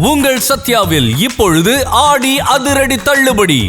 உங்கள் சத்யாவில் இப்பொழுது ஆடி அதிரடி தள்ளுபடி.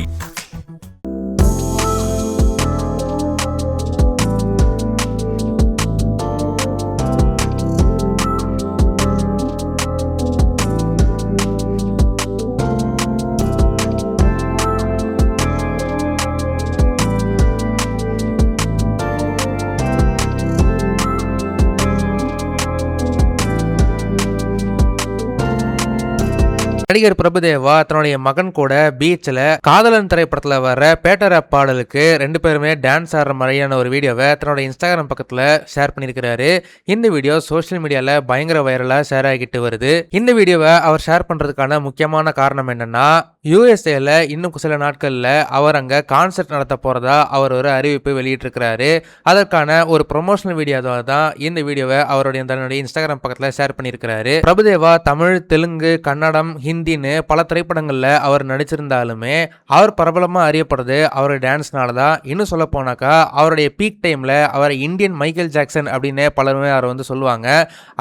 நடிகர் பிரபுதேவா தன்னுடைய மகன் கூட பீச்சில் காதலன் திரைப்படத்தில் வர பேட்டர் ஆப் பாடலுக்கு 2 பேருமே டான்ஸ் ஆடுற மாதிரியான ஒரு வீடியோவை தன்னோட இன்ஸ்டாகிராம் பக்கத்தில் ஷேர் பண்ணியிருக்கிறாரு. இந்த வீடியோ சோஷியல் மீடியாவில் பயங்கர வைரலாக ஷேர் ஆகிட்டு வருது. இந்த வீடியோவை அவர் ஷேர் பண்ணுறதுக்கான முக்கியமான காரணம் என்னன்னா, யூஎஸ்ஏல இன்னும் சில நாட்களில் அவர் அங்கே கான்சர்ட் நடத்த போகிறதா அவர் ஒரு அறிவிப்பு வெளியிட்டிருக்கிறாரு. அதற்கான ஒரு ப்ரொமோஷனல் வீடியோ தான் இந்த வீடியோவை அவருடைய தன்னுடைய இன்ஸ்டாகிராம் பக்கத்தில் ஷேர் பண்ணியிருக்கிறாரு. பிரபுதேவா தமிழ், தெலுங்கு, கன்னடம், ஹிந்தின்னு பல திரைப்படங்களில் அவர் நடிச்சிருந்தாலுமே அவர் பிரபலமாக அறியப்படுறது அவருடைய டான்ஸ்னால தான். இன்னும் சொல்ல போனாக்கா அவருடைய பீக் டைமில் அவர் இந்தியன் மைக்கேல் ஜாக்சன் அப்படின்னு பலருமே அவர் சொல்லுவாங்க.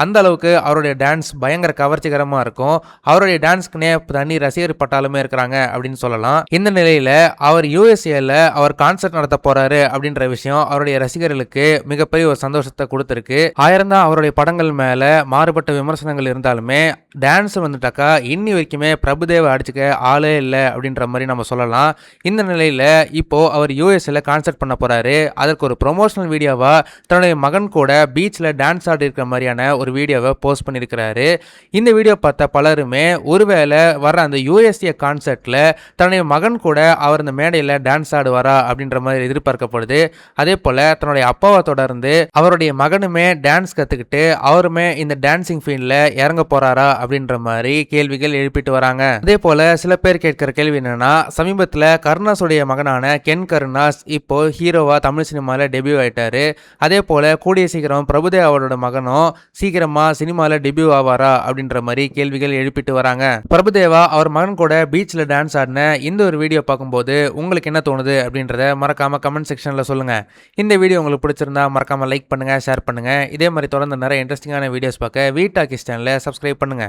அந்த அளவுக்கு அவருடைய டான்ஸ் பயங்கர கவர்ச்சிகரமாக இருக்கும். அவருடைய டான்ஸ்க்குனே தனி ரசிகர் பட்டாலுமே இருக்கிறாங்க அப்படின்னு சொல்லலாம். இந்த நிலையில் அவர் யூஎஸ்ஏல அவர் கான்சர்ட் நடத்த போறாரு அப்படின்ற விஷயம் அவருடைய ரசிகர்களுக்கு மிகப்பெரிய ஒரு சந்தோஷத்தை கொடுத்திருக்கு. ஆயிரம் தான் அவருடைய படங்கள் மேல மாறுபட்ட விமர்சனங்கள் இருந்தாலுமே டான்ஸ் வந்துட்டாக்கா இன்னி வரைக்குமே பிரபுதேவா அடிச்சுக்க ஆளே இல்லை அப்படின்ற மாதிரி நம்ம சொல்லலாம். இந்த நிலையில் இப்போ அவர் யூஎஸ்ஏல கான்சர்ட் பண்ண போறாரு. அதற்கு ஒரு ப்ரொமோஷனல் வீடியோவா தன்னுடைய மகன் கூட பீச்சில் டான்ஸ் ஆடி இருக்கிற மாதிரியான ஒரு வீடியோவை போஸ்ட் பண்ணியிருக்கிறாரு. இந்த வீடியோ பார்த்த பலருமே ஒருவேளை வர அந்த யூஎஸ்ஏ கான்சர்ட்ல தன்னுடைய மகன் கூட அவர் இந்த மேடையில் டான்ஸ் ஆடுவாரா அப்படின்ற மாதிரி எதிர்பார்க்கப்படுது. அதே போல தன்னுடைய அப்பாவை தொடர்ந்து அவருடைய மகனுமே டான்ஸ் கத்துக்கிட்டு அவருமே இந்த டான்சிங் ஃபீல்ட்ல இறங்க போறாரா அப்படின்ற மாதிரி கேள்விகள் எழுப்பிட்டு வராங்க. அதே போல சில பேர் கேட்கிற கேள்வி என்னன்னா, சமீபத்தில் கருணாஸுடைய மகனான கென் கருணாஸ் இப்போ ஹீரோவா தமிழ் சினிமால டெபியூ ஆயிட்டாரு. அதே போல கூடிய சீக்கிரம் பிரபுதேவாவோட மகனும் சீக்கிரமா சினிமால டெபியூ ஆவாரா அப்படின்ற மாதிரி கேள்விகள் எழுப்பிட்டு வராங்க. பிரபுதேவா அவர் மகன் கூட பீச்ல டான்ஸ் ஆடின இந்த ஒரு வீடியோ பார்க்கும்போது உங்களுக்கு என்ன தோணுது அப்படின்றத மறக்காம கமெண்ட் செக்ஷன்ல சொல்லுங்க. இந்த வீடியோ உங்களுக்கு பிடிச்சிருந்தா மறக்காம லைக் பண்ணுங்க, ஷேர் பண்ணுங்க. இதே மாதிரி தொடர்ந்து நிறைய இன்ட்ரெஸ்டிங்கான வீடியோஸ் பார்க்க வீ டாக்கீஸ் சேனலை சப்ஸ்கிரைப் பண்ணுங்க.